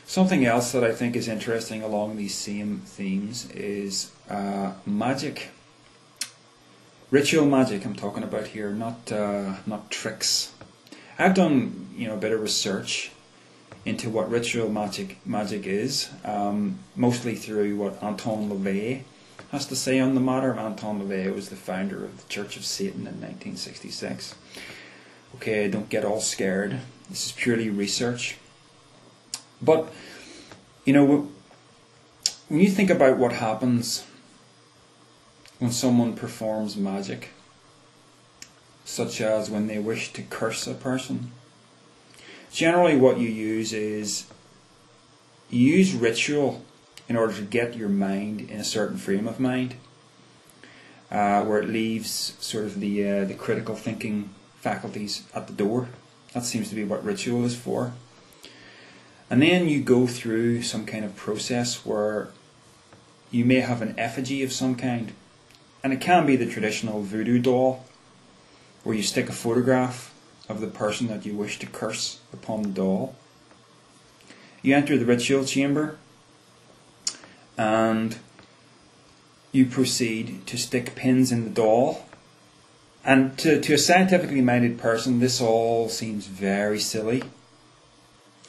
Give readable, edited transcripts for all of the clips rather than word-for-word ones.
Something else that I think is interesting along these same themes is magic. Ritual magic I'm talking about here, not tricks. I've done a bit of research into what ritual magic is, mostly through what Anton LaVey has to say on the matter. Anton LaVey was the founder of the Church of Satan in 1966. Okay, don't get all scared. This is purely research. But, when you think about what happens when someone performs magic, such as when they wish to curse a person, generally what you use is you use ritual in order to get your mind in a certain frame of mind, where it leaves sort of the critical thinking faculties at the door. That seems to be what ritual is for. And then you go through some kind of process where you may have an effigy of some kind. And it can be the traditional voodoo doll, where you stick a photograph of the person that you wish to curse upon the doll. You enter the ritual chamber and you proceed to stick pins in the doll. And to a scientifically minded person, this all seems very silly.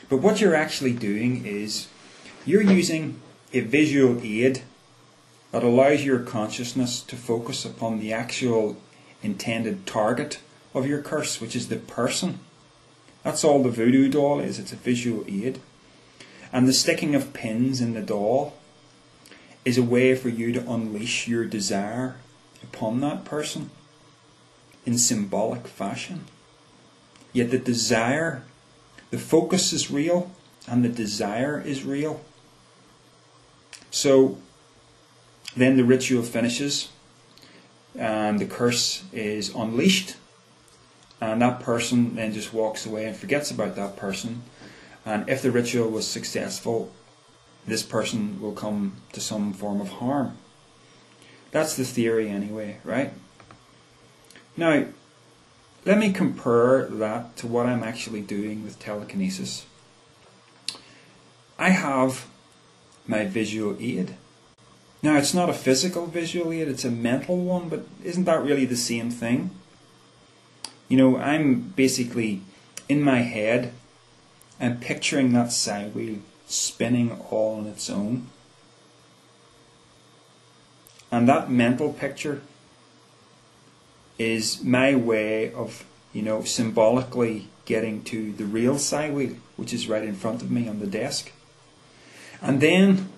But what you're actually doing is you're using a visual aid that allows your consciousness to focus upon the actual intended target of your curse, which is the person. That's all the voodoo doll is. It's a visual aid. And the sticking of pins in the doll is a way for you to unleash your desire upon that person in symbolic fashion. Yet the desire, the focus is real and the desire is real. So then the ritual finishes and the curse is unleashed, and that person then just walks away and forgets about that person. And if the ritual was successful, this person will come to some form of harm. That's the theory anyway, right? Now, let me compare that to what I'm actually doing with telekinesis. I have my visual aid. Now, it's not a physical visual aid, it's a mental one, but isn't that really the same thing? I'm basically, in my head, I'm picturing that side wheel spinning all on its own. And that mental picture is my way of, symbolically getting to the real side wheel, which is right in front of me on the desk. And then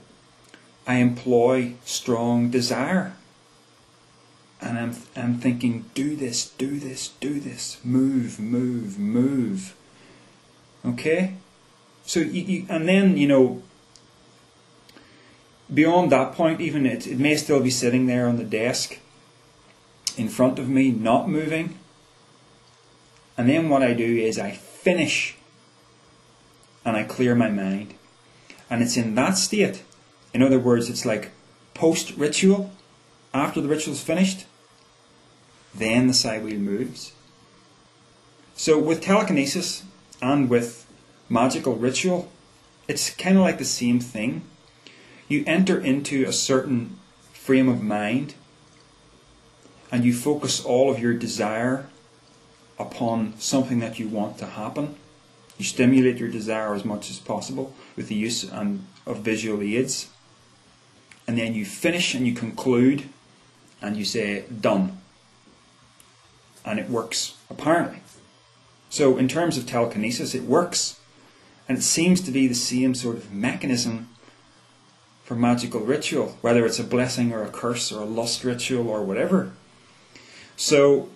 I employ strong desire. And I'm thinking, do this, do this, do this, move, move, move. Okay? So, and then, beyond that point, even it may still be sitting there on the desk in front of me, not moving. And then what I do is I finish and I clear my mind. And it's in that state, in other words, it's like post-ritual, after the ritual's finished, then the side wheel moves. So with telekinesis and with magical ritual, it's kind of like the same thing. You enter into a certain frame of mind and you focus all of your desire upon something that you want to happen. You stimulate your desire as much as possible with the use of visual aids. And then you finish and you conclude and you say, done. And it works, apparently. So in terms of telekinesis, it works. And it seems to be the same sort of mechanism for magical ritual, whether it's a blessing or a curse or a lust ritual or whatever. So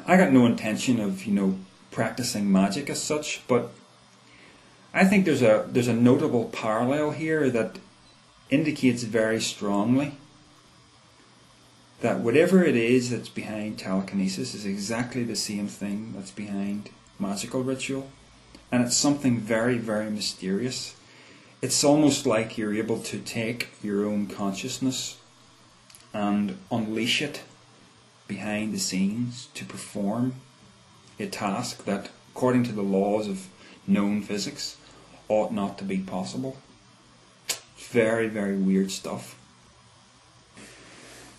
I got no intention of, practicing magic as such, but I think there's a notable parallel here that indicates very strongly that whatever it is that's behind telekinesis is exactly the same thing that's behind magical ritual. And it's something very, very mysterious. It's almost like you're able to take your own consciousness and unleash it behind the scenes to perform a task that, according to the laws of known physics, ought not to be possible. Very, very weird stuff.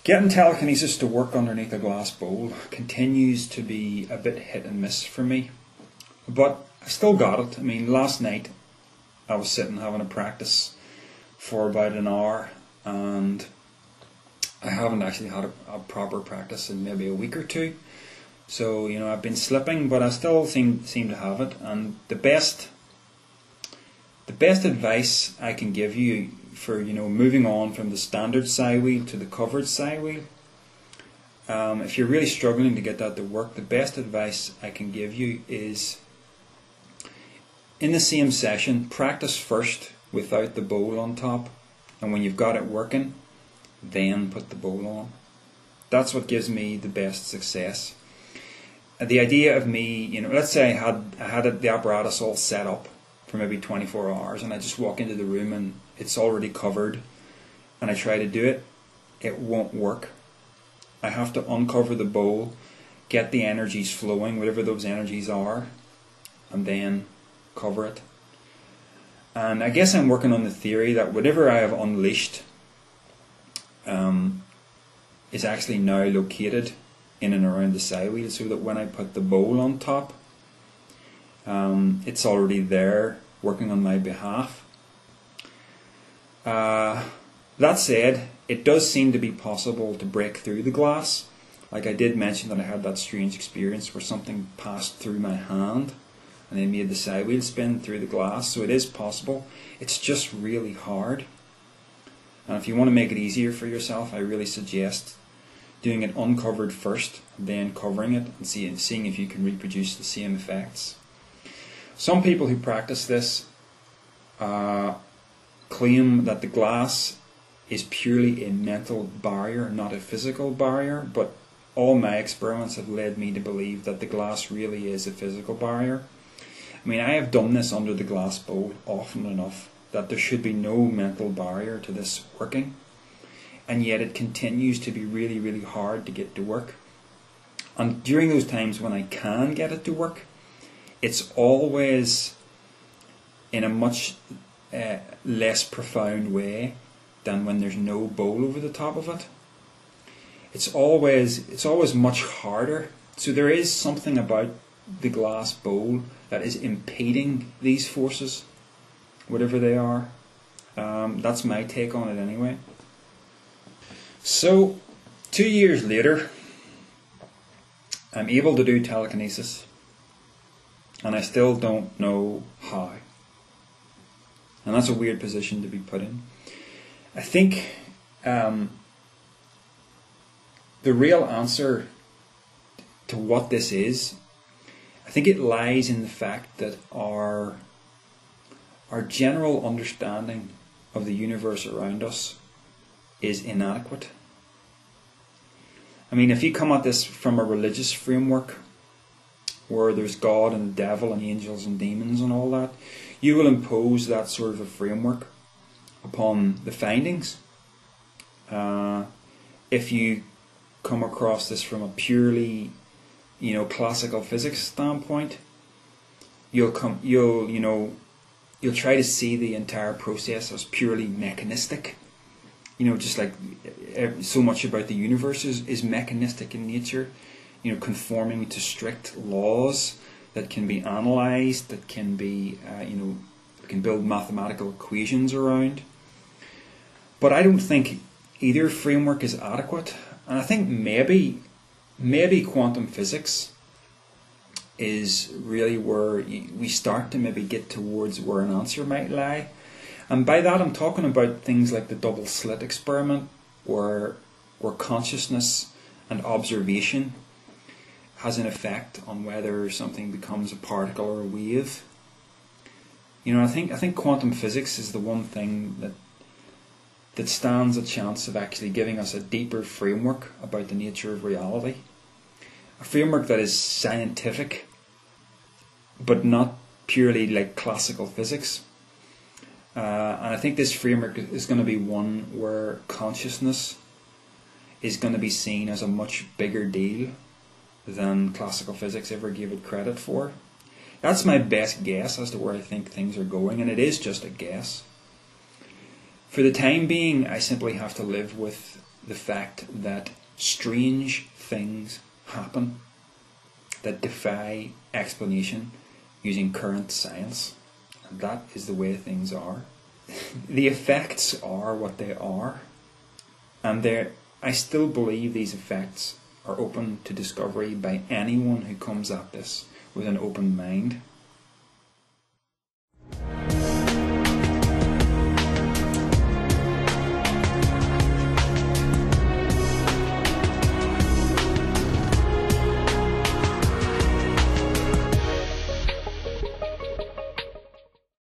Getting telekinesis to work underneath a glass bowl continues to be a bit hit and miss for me. But I still got it. I mean, last night I was sitting having a practice for about an hour, and I haven't actually had a proper practice in maybe a week or two. So, you know, I've been slipping, but I still seem to have it. And the best advice I can give you for, you know, moving on from the standard psi wheel to the covered psi wheel, if you're really struggling to get that to work, the best advice I can give you is, in the same session, practice first without the bowl on top, and when you've got it working, then put the bowl on. That's what gives me the best success. The idea of me, you know, let's say I had the apparatus all set up for maybe 24 hours, and I just walk into the room and it's already covered, and I try to do it, it won't work. I have to uncover the bowl, get the energies flowing, whatever those energies are, and then cover it. And I guess I'm working on the theory that whatever I have unleashed is actually now located in and around the psi wheel, so that when I put the bowl on top, it's already there working on my behalf. That said, it does seem to be possible to break through the glass. Like I did mention that I had that strange experience where something passed through my hand and then made the psi wheel spin through the glass, so it is possible. It's just really hard. And if you want to make it easier for yourself, I really suggest doing it uncovered first, then covering it and seeing if you can reproduce the same effects. Some people who practice this claim that the glass is purely a mental barrier, not a physical barrier, but all my experiments have led me to believe that the glass really is a physical barrier. I mean, I have done this under the glass bowl often enough that there should be no mental barrier to this working, and yet it continues to be really, really hard to get to work. And during those times when I can get it to work, it's always in a much less profound way than when there's no bowl over the top of it. It's always much harder. So there is something about the glass bowl that is impeding these forces, whatever they are. That's my take on it anyway. So 2 years later, I'm able to do telekinesis, and I still don't know how. And that's a weird position to be put in. I think the real answer to what this is, I think it lies in the fact that our general understanding of the universe around us is inadequate. I mean, if you come at this from a religious framework, where there's God and the devil and angels and demons and all that, you will impose that sort of a framework upon the findings. If you come across this from a purely, classical physics standpoint, you'll try to see the entire process as purely mechanistic. Just like so much about the universe is mechanistic in nature, conforming to strict laws that can be analysed, that can be, can build mathematical equations around. But I don't think either framework is adequate, and I think maybe quantum physics is really where we start to maybe get towards where an answer might lie. And by that I'm talking about things like the double slit experiment, where consciousness and observation has an effect on whether something becomes a particle or a wave. I think quantum physics is the one thing that stands a chance of actually giving us a deeper framework about the nature of reality. A framework that is scientific, but not purely like classical physics. And I think this framework is going to be one where consciousness is going to be seen as a much bigger deal than classical physics ever gave it credit for. That's my best guess as to where I think things are going, and it is just a guess. For the time being, I simply have to live with the fact that strange things happen that defy explanation using current science. And that is the way things are. The effects are what they are, and I still believe these effects are open to discovery by anyone who comes at this with an open mind.